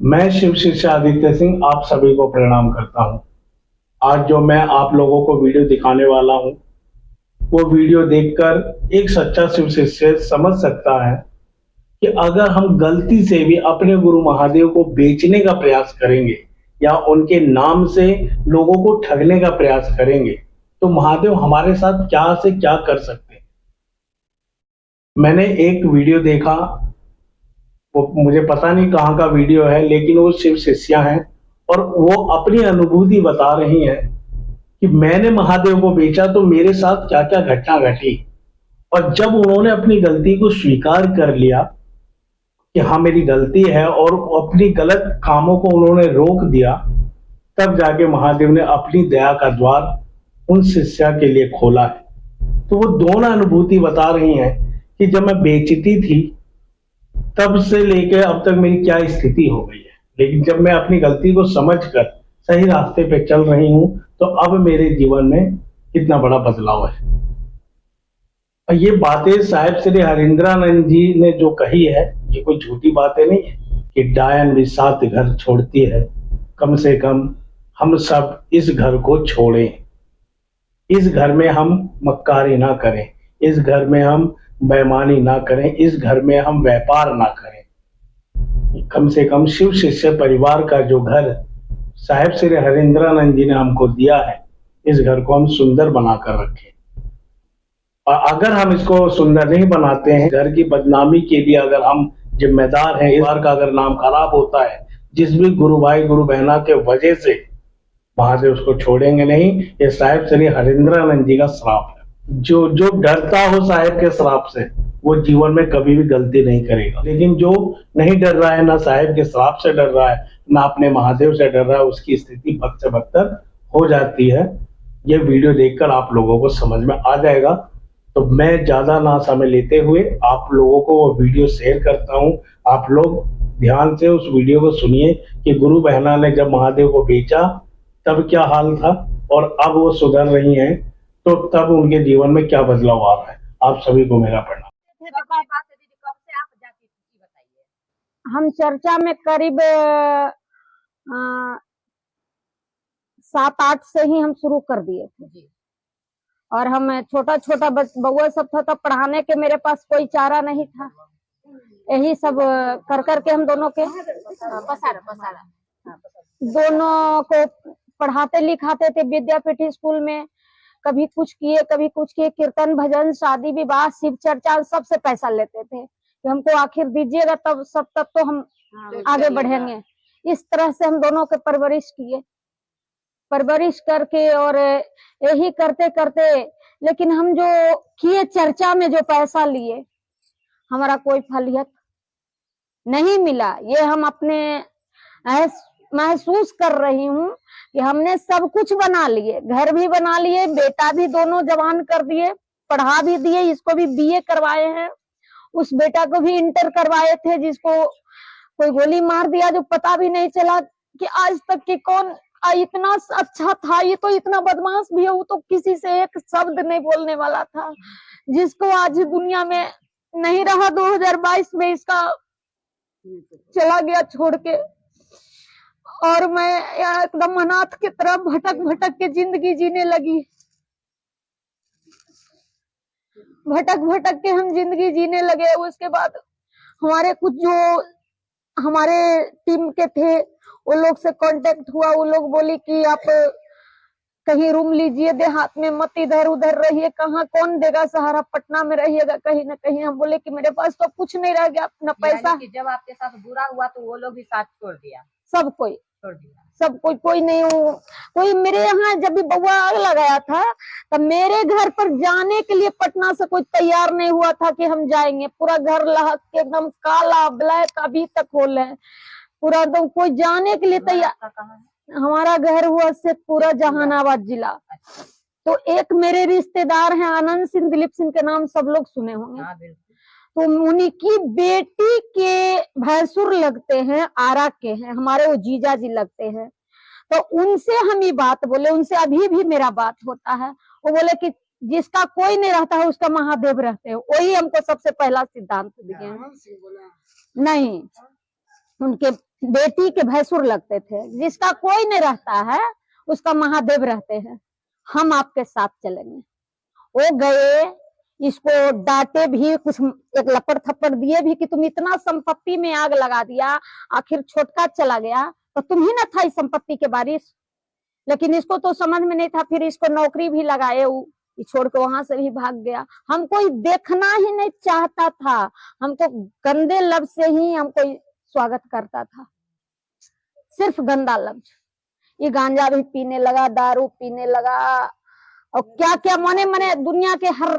मैं शिव शिष्य आदित्य सिंह आप सभी को प्रणाम करता हूं। आज जो मैं आप लोगों को वीडियो दिखाने वाला हूं, वो वीडियो देखकर एक सच्चा शिव शिष्य समझ सकता है कि अगर हम गलती से भी अपने गुरु महादेव को बेचने का प्रयास करेंगे या उनके नाम से लोगों को ठगने का प्रयास करेंगे, तो महादेव हमारे साथ क्या से क्या कर सकते हैं। मैंने एक वीडियो देखा, वो मुझे पता नहीं कहाँ का वीडियो है, लेकिन वो शिव शिष्या हैं और वो अपनी अनुभूति बता रही हैं कि मैंने महादेव को बेचा तो मेरे साथ क्या क्या घटना घटी। और जब उन्होंने अपनी गलती को स्वीकार कर लिया कि हाँ मेरी गलती है और अपनी गलत कामों को उन्होंने रोक दिया, तब जाके महादेव ने अपनी दया का द्वार उन शिष्या के लिए खोला है। तो वो दोनों अनुभूति बता रही हैं कि जब मैं बेचती थी तब से लेकर अब तक मेरी क्या स्थिति हो गई है, लेकिन जब मैं अपनी गलती को समझकर सही रास्ते पे चल रही हूं तो अब मेरे जीवन में कितना बड़ा बदलाव है। और ये बातें साहिब श्री हरिंद्रानंद जी ने जो कही है, ये कोई झूठी बातें नहीं है कि डायन भी 7 घर छोड़ती है, कम से कम हम सब इस घर को छोड़ें। इस घर में हम मक्कारी ना करें, इस घर में हम बेईमानी ना करें, इस घर में हम व्यापार ना करें। कम से कम शिव शिष्य परिवार का जो घर साहिब श्री हरिंद्रानंद जी ने हमको दिया है, इस घर को हम सुंदर बनाकर रखें। और अगर हम इसको सुंदर नहीं बनाते हैं, घर की बदनामी के लिए अगर हम जिम्मेदार हैं, इस बार का अगर नाम खराब होता है, जिस भी गुरु भाई गुरु बहना के वजह से, वहां से उसको छोड़ेंगे नहीं। ये साहिब श्री हरिंद्रानंद जी का श्राप है। जो डरता हो साहिब के श्राप से, वो जीवन में कभी भी गलती नहीं करेगा। लेकिन जो नहीं डर रहा है, ना साहिब के श्राप से डर रहा है, ना अपने महादेव से डर रहा है, उसकी स्थिति बद से बदतर हो जाती है। ये वीडियो देखकर आप लोगों को समझ में आ जाएगा। तो मैं ज्यादा ना समय लेते हुए आप लोगों को वो वीडियो शेयर करता हूँ। आप लोग ध्यान से उस वीडियो को सुनिए कि गुरु बहना ने जब महादेव को बेचा तब क्या हाल था, और अब वो सुधर रही हैं तो तब उनके जीवन में क्या बदलाव आ रहा है। आप सभी को मेरा प्रणाम। हम चर्चा में करीब 7-8 से ही हम शुरू कर दिए थे। और हम छोटा छोटा बउआ सब था, तब पढ़ाने के मेरे पास कोई चारा नहीं था। यही सब कर करके हम दोनों को पढ़ाते लिखाते थे विद्यापीठ स्कूल में। कभी कुछ किए, कीर्तन भजन शादी विवाह शिव चर्चा सबसे पैसा लेते थे कि हमको आखिर दीजिएगा तब तो हम आगे बढ़ेंगे। इस तरह से हम दोनों के परवरिश करके और यही करते करते, लेकिन हम जो किए चर्चा में जो पैसा लिए, हमारा कोई फलियत नहीं मिला। ये हम अपने महसूस कर रही हूँ कि हमने सब कुछ बना लिए, घर भी बना लिए, बेटा भी दोनों जवान कर दिए, पढ़ा भी दिए। इसको भी बीए करवाए हैं, उस बेटा को भी इंटर करवाए थे, जिसको कोई गोली मार दिया जो पता भी नहीं चला कि आज तक कि कौन इतना अच्छा था। ये तो इतना बदमाश भी है, वो तो किसी से एक शब्द नहीं बोलने वाला था, जिसको आज दुनिया में नहीं रहा। 2022 में इसका चला गया छोड़ के, और मैं एकदम अनाथ की तरह भटक के जिंदगी जीने लगी। भटक के हम जिंदगी जीने लगे। उसके बाद हमारे कुछ जो हमारे टीम के थे, वो लोग से कांटेक्ट हुआ। वो लोग बोली कि आप कहीं रूम लीजिए, देहात में मत इधर उधर रहिए, कहाँ कौन देगा सहारा, पटना में रहिएगा कहीं ना कहीं। हम बोले कि मेरे पास तो कुछ नहीं रह गया, अपना पैसा। जब आपके साथ बुरा हुआ तो वो लोग भी साथ छोड़ दिया, सब कोई नहीं। कोई मेरे यहाँ जब भी बउआ आग लगाया था, तब मेरे घर पर जाने के लिए पटना से कोई तैयार नहीं हुआ था कि हम जाएंगे। पूरा घर लहक के एकदम काला ब्लैक अभी तक होल है पूरा, तो कोई जाने के लिए तैयार। हमारा घर हुआ से पूरा जहानाबाद जिला। तो एक मेरे रिश्तेदार हैं आनंद सिंह, दिलीप सिंह के नाम सब लोग सुने होंगे। तो उन्हीं की बेटी के भैंसुर लगते हैं, आरा के हैं, हमारे वो जीजा जी लगते हैं। तो उनसे हम ये बात बोले, उनसे अभी भी मेरा बात होता है। वो बोले कि जिसका कोई नहीं रहता है उसका महादेव रहते हैं। वही हमको सबसे पहला सिद्धांत दिए हैं। नहीं, उनके बेटी के भैंसुर लगते थे। जिसका कोई नहीं रहता है उसका महादेव रहते हैं। हम आपके साथ चलेंगे। वो गए, इसको डांटे भी, कुछ एक लपड़ थप्पड़ दिए भी कि तुम इतना संपत्ति में आग लगा दिया, आखिर छोटका चला गया तो तुम ही ना था इस संपत्ति के वारिस। लेकिन इसको तो समझ में नहीं था, फिर इसको नौकरी भी लगाए, वो छोड़ के वहां से भी भाग गया। हमको देखना ही नहीं चाहता था, हमको गंदे लफ्ज से ही हमको स्वागत करता था, सिर्फ गंदा लफ्ज। ये गांजा भी पीने लगा, दारू पीने लगा, और क्या क्या मने मने दुनिया के हर।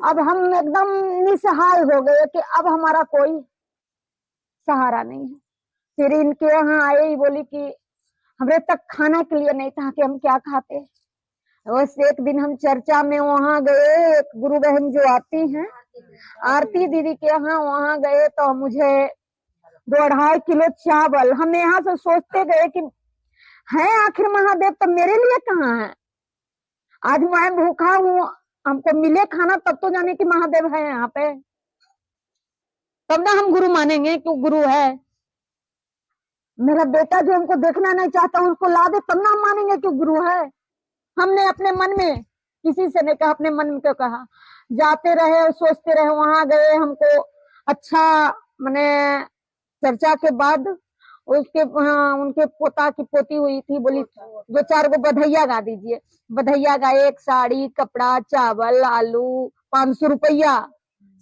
अब हम एकदम निसहाय हो गए कि अब हमारा कोई सहारा नहीं है। फिर इनके यहाँ आए, ही बोली कि हमरे तक खाना के लिए नहीं था कि हम क्या खाते। वैसे एक दिन हम चर्चा में वहां गए, एक गुरु बहन जो आती हैं आरती दीदी के यहाँ, वहां गए तो मुझे 2-2.5 किलो चावल, हम यहाँ से सोचते गए कि है आखिर महादेव तो मेरे लिए कहाँ है। आज मैं भूखा हूँ, हमको मिले खाना तब तो जाने कि महादेव है यहाँ पे, तब ना हम गुरु मानेंगे कि गुरु है। मेरा बेटा जो हमको देखना नहीं चाहता उसको ला दे तब ना हम मानेंगे कि गुरु है। हमने अपने मन में, किसी से नहीं कहा, अपने मन में क्यों कहा। जाते रहे और सोचते रहे, वहां गए, हमको अच्छा माने चर्चा के बाद उसके उनके पोता की पोती हुई थी, बोली 2-4 गो बधैया गा दीजिए। बधैया गाए, एक साड़ी, कपड़ा, चावल, आलू, 500 रुपया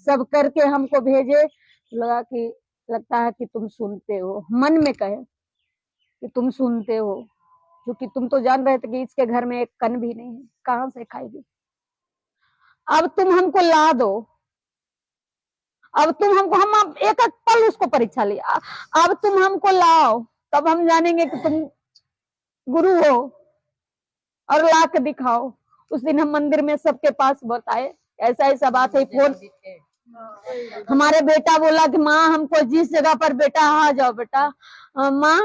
सब करके हमको भेजे। लगा कि लगता है कि तुम सुनते हो, मन में कहे कि तुम सुनते हो, क्योंकि तुम तो जान रहे थे कि इसके घर में एक कन भी नहीं है, कहां से खाएगी। अब तुम हमको ला दो, अब तुम हमको, हम एक एक पल उसको परीक्षा लिया, अब तुम हमको लाओ तब हम जानेंगे कि तुम गुरु हो, और ला के दिखाओ। उस दिन हम मंदिर में सबके पास बताए ऐसा ऐसा बात है। फोन हमारे बेटा बोला कि माँ हमको जिस जगह पर बेटा आ जाओ बेटा। माँ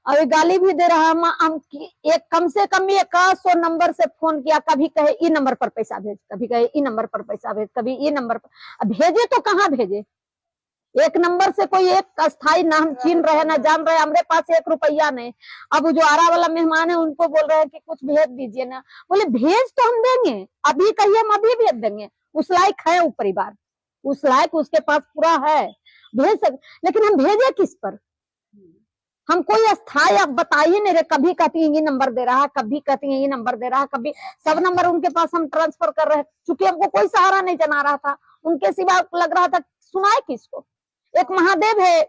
अभी गाली भी दे रहा, माँ हम एक कम से कम 100 नंबर से फोन किया, कभी कहे ई नंबर पर पैसा भेज, कभी कहे ई नंबर पर पैसा भेज, कभी ई नंबर पर। अब भेजे तो कहाँ भेजे, एक नंबर से कोई एक अस्थाई ना हम छीन रहे ना जान रहे, हमारे पास 1 रुपया नहीं। अब जो आरा वाला मेहमान है उनको बोल रहे हैं कि कुछ भेज दीजिए ना। बोले भेज तो हम देंगे, अभी कहिए हम अभी भेज देंगे। उस लायक है वो परिवार, उस लायक उसके पास पूरा है, भेज सक, लेकिन हम भेजे किस पर। हम कोई अस्थाई आप बता ही नहीं रहे। कभी कहती है ये नंबर दे रहा, कभी कहती है ये नंबर दे रहा, कभी सब नंबर उनके पास हम ट्रांसफर कर रहे हैं, क्योंकि हमको कोई सहारा नहीं जना रहा था। उनके सिवा लग रहा था सुनाए किसको। एक महादेव है,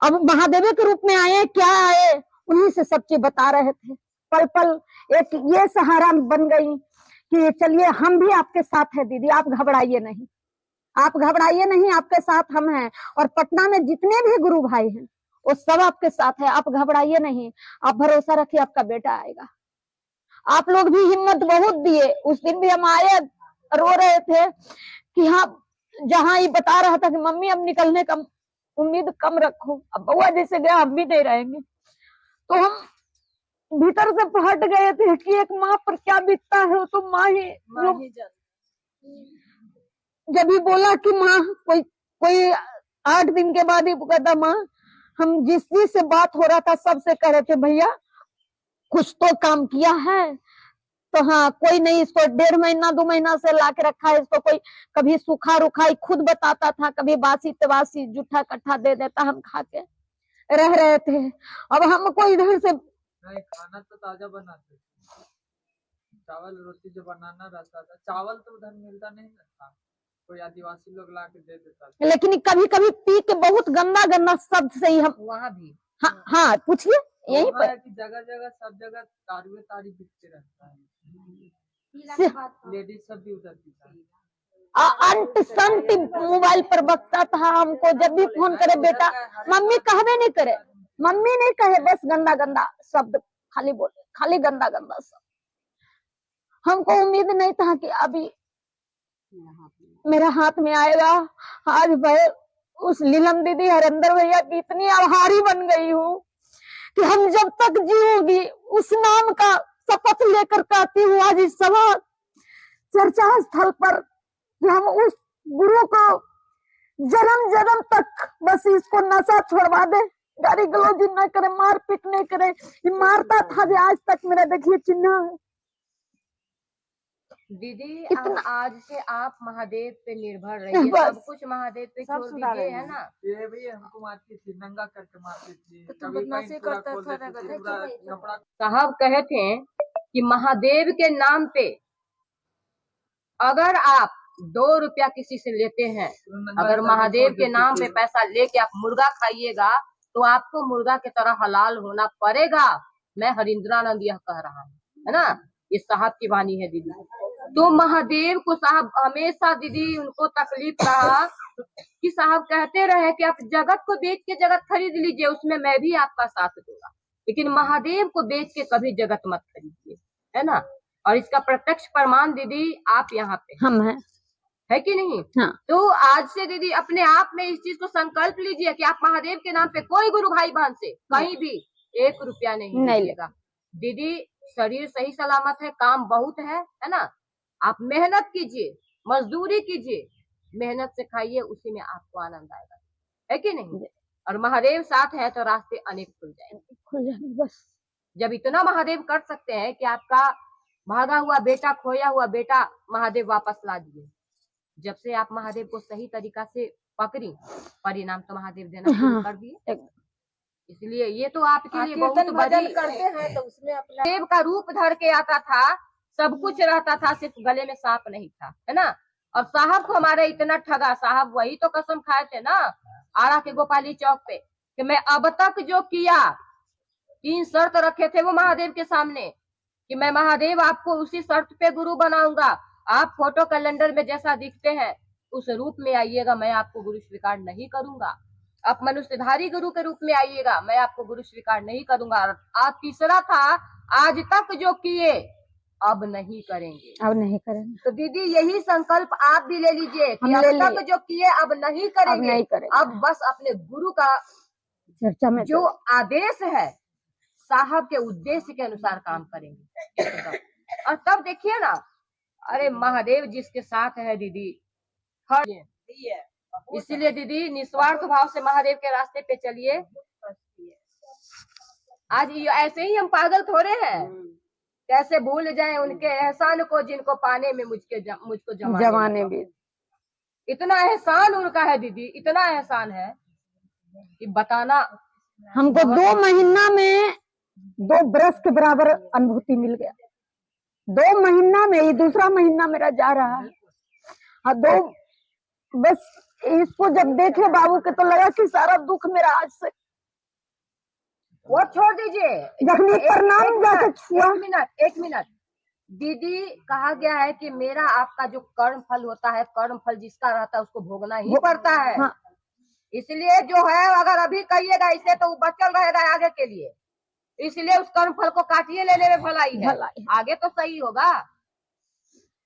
अब महादेव के रूप में आए, क्या आए, उन्हीं से सब चीज बता रहे थे। पल पल एक ये सहारा बन गई कि चलिए हम भी आपके साथ है दीदी, आप घबराइए नहीं, आप घबराइए नहीं, आपके साथ हम हैं। और पटना में जितने भी गुरु भाई हैं वो सब आपके साथ है, आप घबराइए नहीं, आप भरोसा रखिए, आपका बेटा आएगा। आप लोग भी हिम्मत बहुत दिए। उस दिन भी हम आए, रो रहे थे कि हाँ, जहां ये बता रहा था कि मम्मी अब निकलने का उम्मीद कम रखो, अब बउआ जैसे गया हम भी नहीं रहेंगे, तो हम भीतर से फट गए थे कि एक माँ पर क्या बीतता है, तो माँ ही जब भी बोला कि माँ कोई 8 दिन के बाद ही कहता, माँ हम जिस से बात हो रहा था सबसे कह रहे थे भैया कुछ तो काम किया है। तो हाँ, कोई नहीं, इसको 1.5 महीना 2 महीना से ला के रखा है, इसको कोई कभी सूखा रुखाई खुद बताता था, कभी बासी तबासी जूठा कट्ठा दे देता, हम खा के रह रहे थे। अब हमको इधर से नहीं, खाना तो ताजा बनाते थे, चावल रोटी जो बनाना रहता था, चावल तो उधर मिलता नहीं था, कोई आदिवासी लोग ला के दे देता था। लेकिन कभी कभी पी के बहुत गंदा गंदा शब्द से ही हम वहाँ भी हाँ पूछिए यही पर जगह जगह सब जगह तारुए तारी बिकते रहता है, लेडीज सब भी उधर पीता है। अंट संट मोबाइल पर बकता था हमको, जब भी फोन करे बेटा, मम्मी कहवे नहीं करे, मम्मी नहीं कहे, बस गंदा गंदा शब्द खाली बोले, खाली गंदा गंदा शब्द। हमको उम्मीद नहीं था कि अभी मेरे हाथ में आएगा। आज भाई उस लीलम दीदी हरेंद्र भैया की इतनी आभारी बन गई हूँ कि हम जब तक जीऊंगी उस नाम का शपथ लेकर कहती हूँ आज इस सभा चर्चा स्थल पर कि हम उस गुरु को जन्म जन्म तक बस इसको नशा छोड़वा दे, गाली गलौज न करे, मारपीट नहीं करे। ये मारता था जो आज तक मेरा देखिए चिन्ह है। दीदी इतना- अब आज से आप महादेव पे निर्भर रहिए, बस। सब कुछ महादेव पे छोड़ दीजिए, है ना। ये भी हमको मारती थी, नंगा करके मारती थी, तो कभी बदमाशी कहीं पूरा करता खोल था, देती थी, रगड़ पूरा कपड़ा। साहब कहे थे कि महादेव के नाम पे अगर आप 2 रुपया किसी से लेते हैं, अगर महादेव के नाम पे पैसा लेके आप मुर्गा खाइएगा तो आपको मुर्गा की तरह हलाल होना पड़ेगा। मैं हरिंद्रानंद यह कह रहा हूँ, है ना। ये साहब की वाणी है दीदी। तो महादेव को साहब हमेशा दीदी उनको तकलीफ रहा कि साहब कहते रहे कि आप जगत को बेच के जगत खरीद लीजिए, उसमें मैं भी आपका साथ दूंगा, लेकिन महादेव को बेच के कभी जगत मत खरीदिए, है ना। और इसका प्रत्यक्ष प्रमाण दीदी आप यहाँ पे हम हैं। है कि नहीं। हाँ। तो आज से दीदी अपने आप में इस चीज को संकल्प लीजिए कि आप महादेव के नाम पे कोई गुरु भाई बहन से कहीं भी 1 रुपया नहीं लीजिएगा। दीदी शरीर सही सलामत है, काम बहुत है ना। आप मेहनत कीजिए, मजदूरी कीजिए, मेहनत से खाइए, उसी में आपको आनंद आएगा, है कि नहीं। और महादेव साथ है तो रास्ते अनेक खुल जाएंगे। बस जब इतना महादेव कर सकते हैं कि आपका भागा हुआ बेटा, खोया हुआ बेटा महादेव वापस ला दिए। जब से आप महादेव को सही तरीका से पकड़ी, परिणाम तो महादेव देना शुरू कर दिए। इसलिए ये तो आपके लिए बहुत बड़ी करते हैं। तो उसमें अपना देव का रूप धर के आता था, सब कुछ रहता था, सिर्फ गले में सांप नहीं था, है ना। और साहब को हमारे इतना ठगा, साहब वही तो कसम खाए थे ना आरा के गोपाली चौक पे कि मैं अब तक जो किया, 3 शर्त रखे थे वो महादेव के सामने कि मैं महादेव आपको उसी शर्त पे गुरु बनाऊंगा, आप फोटो कैलेंडर में जैसा दिखते हैं उस रूप में आइएगा, मैं आपको गुरु स्वीकार नहीं करूंगा। आप मनुष्यधारी गुरु के रूप में आइएगा, मैं आपको गुरु स्वीकार नहीं करूंगा। और तीसरा था, आज तक जो किए अब नहीं करेंगे, अब नहीं करेंगे। तो दीदी यही संकल्प आप भी ले लीजिए कि अब तक जो किए अब नहीं करेंगे, अब बस अपने गुरु का चर्चा में जो आदेश है साहब के उद्देश्य के अनुसार काम करेंगे। और तब देखिए ना, अरे महादेव जिसके साथ है दीदी, हर इसीलिए दीदी निस्वार्थ भाव से महादेव के रास्ते पे चलिए। आज ऐसे ही हम पागल थोड़े हैं, कैसे भूल जाएं उनके एहसान को जिनको पाने में मुझको जमाने में इतना एहसान उनका है दीदी, इतना एहसान है कि बताना। हमको 2 महीना में 2 बरस के बराबर अनुभूति मिल गया। 2 महीना में, ये दूसरा महीना मेरा जा रहा है। हाँ, 2 बस इसको जब देखे बाबू के तो लगा कि सारा दुख मेरा आज से वो छोड़ दीजिए। प्रणाम जाके छुआ। एक मिनट दीदी, कहा गया है कि मेरा आपका जो कर्म फल होता है, कर्म फल जिसका रहता है उसको भोगना ही पड़ता है। हाँ। इसलिए जो है अगर अभी करिएगा इसे तो बचल रहेगा आगे के लिए, इसलिए उस कर्म फल को काटिए, लेने में भलाई है, आगे तो सही होगा,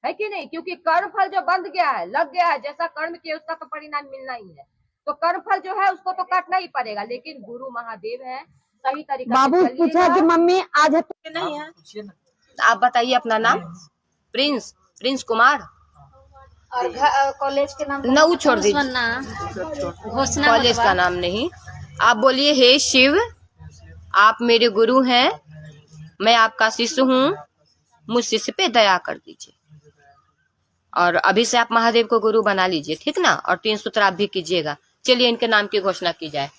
है कि नहीं। क्योंकि कर्म फल जो बंध गया है, लग गया है, जैसा कर्म किया उसका तो परिणाम मिलना ही है, तो कर्म फल जो है उसको तो काटना ही पड़ेगा। लेकिन गुरु महादेव है, सही तरीका बाबू पूछा कि मम्मी आज है नहीं है। आप बताइए अपना नाम। प्रिंस कुमार। और कॉलेज के नाम न छोड़ दीजिए, कॉलेज का नाम नहीं। आप बोलिए, हे शिव आप मेरे गुरु हैं, मैं आपका शिष्य हूँ, मुझ शिष्य पे दया कर दीजिए। और अभी से आप महादेव को गुरु बना लीजिए, ठीक ना। और 3 सूत्र आप भी कीजिएगा। चलिए इनके नाम की घोषणा की जाए।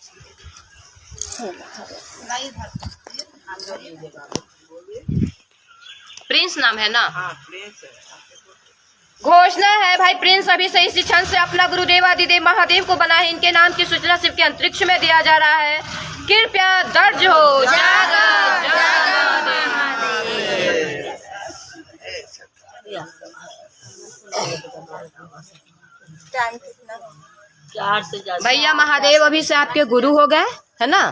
प्रिंस नाम है ना। घोषणा है भाई, प्रिंस अभी से इसी क्षण से अपना गुरुदेव आदिदेव महादेव को बना है। इनके नाम की सूचना शिव के अंतरिक्ष में दिया जा रहा है, कृपया दर्ज हो। भैया महादेव अभी से आपके गुरु हो गए, है ना।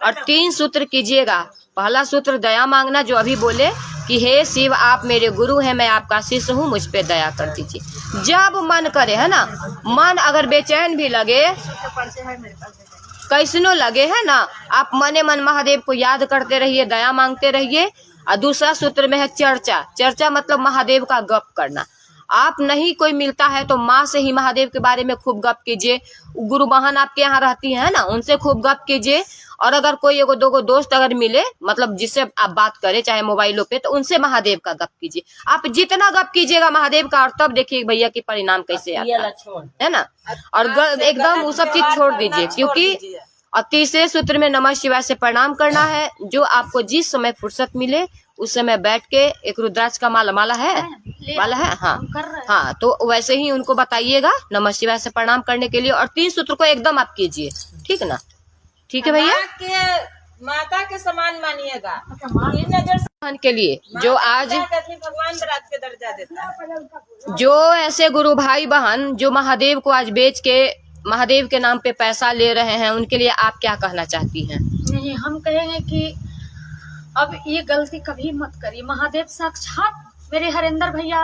और 3 सूत्र कीजिएगा। पहला सूत्र दया मांगना, जो अभी बोले कि हे शिव आप मेरे गुरु हैं, मैं आपका शिष्य हूँ, मुझ पे दया कर दीजिए। जब मन करे, है ना, मन अगर बेचैन भी लगे, कैसनो लगे, है ना, आप मने मन महादेव को याद करते रहिए, दया मांगते रहिए। और दूसरा सूत्र में है चर्चा मतलब महादेव का गप करना। आप नहीं कोई मिलता है तो माँ से ही महादेव के बारे में खूब गप कीजिए। गुरु बहन आपके यहाँ रहती है ना, उनसे खूब गप कीजिए। और अगर कोई एगो दोगो दोस्त अगर मिले, मतलब जिससे आप बात करें चाहे मोबाइलों पे, तो उनसे महादेव का गप कीजिए। आप जितना गप कीजिएगा महादेव का, और तब देखिए भैया की परिणाम कैसे आता है ना। और एकदम वो सब चीज छोड़ दीजिए, क्योंकि और तीसरे सूत्र में नमः शिवाय से प्रणाम करना है। जो आपको जिस समय फुर्सत मिले उस समय बैठ के एक रुद्राक्ष का माला है हाँ, तो वैसे ही उनको बताइएगा नमः शिवाय से प्रणाम करने के लिए, और 3 सूत्र को एकदम आप कीजिए, ठीक ना। ठीक है भैया, माता के समान मानिएगा के लिए जो आज भगवान बरात के दर्जा देता है। जो ऐसे गुरु भाई बहन जो महादेव को आज बेच के महादेव के नाम पे पैसा ले रहे हैं, उनके लिए आप क्या कहना चाहती हैं? नहीं, हम कहेंगे कि अब ये गलती कभी मत करिए। महादेव साक्षात मेरे हरेंद्र भैया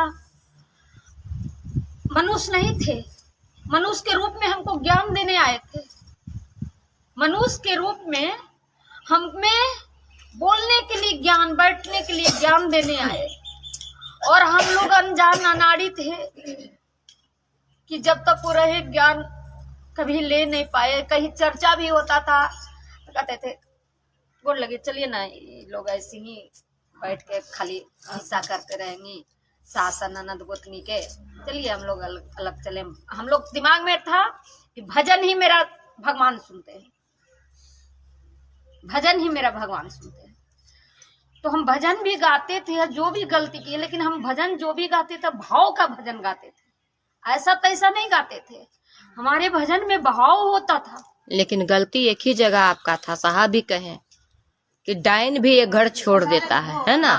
मनुष्य नहीं थे, मनुष्य के रूप में हमको ज्ञान देने आए थे। मनुष्य के रूप में हमें बोलने के लिए ज्ञान, बैठने के लिए ज्ञान देने आए, और हम लोग अनजान अनाड़ी थे कि जब तक वो रहे ज्ञान कभी ले नहीं पाए। कहीं चर्चा भी होता था, कहते थे बोल लगे चलिए ना, ये लोग ऐसे ही बैठ के खाली हिस्सा करते रहेंगे सास ननद गोतनी के, चलिए हम लोग अलग अलग चले। हम लोग दिमाग में था कि भजन ही मेरा भगवान सुनते हैं, भजन ही मेरा भगवान सुनते हैं। तो हम भजन भी गाते थे, जो भी गलती की, लेकिन हम भजन जो भी गाते थे भाव का भजन गाते थे, ऐसा तैसा नहीं गाते थे। हमारे भजन में भाव होता था। लेकिन गलती एक ही जगह आपका था, साहब भी कहें कि डायन भी एक घर छोड़ देता है ना।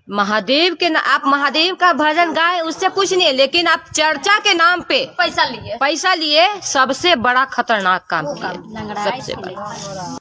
महादेव के आप महादेव का भजन गाए उससे कुछ नहीं, लेकिन आप चर्चा के नाम पे पैसा लिए सबसे बड़ा खतरनाक काम किए, सबसे बड़ा।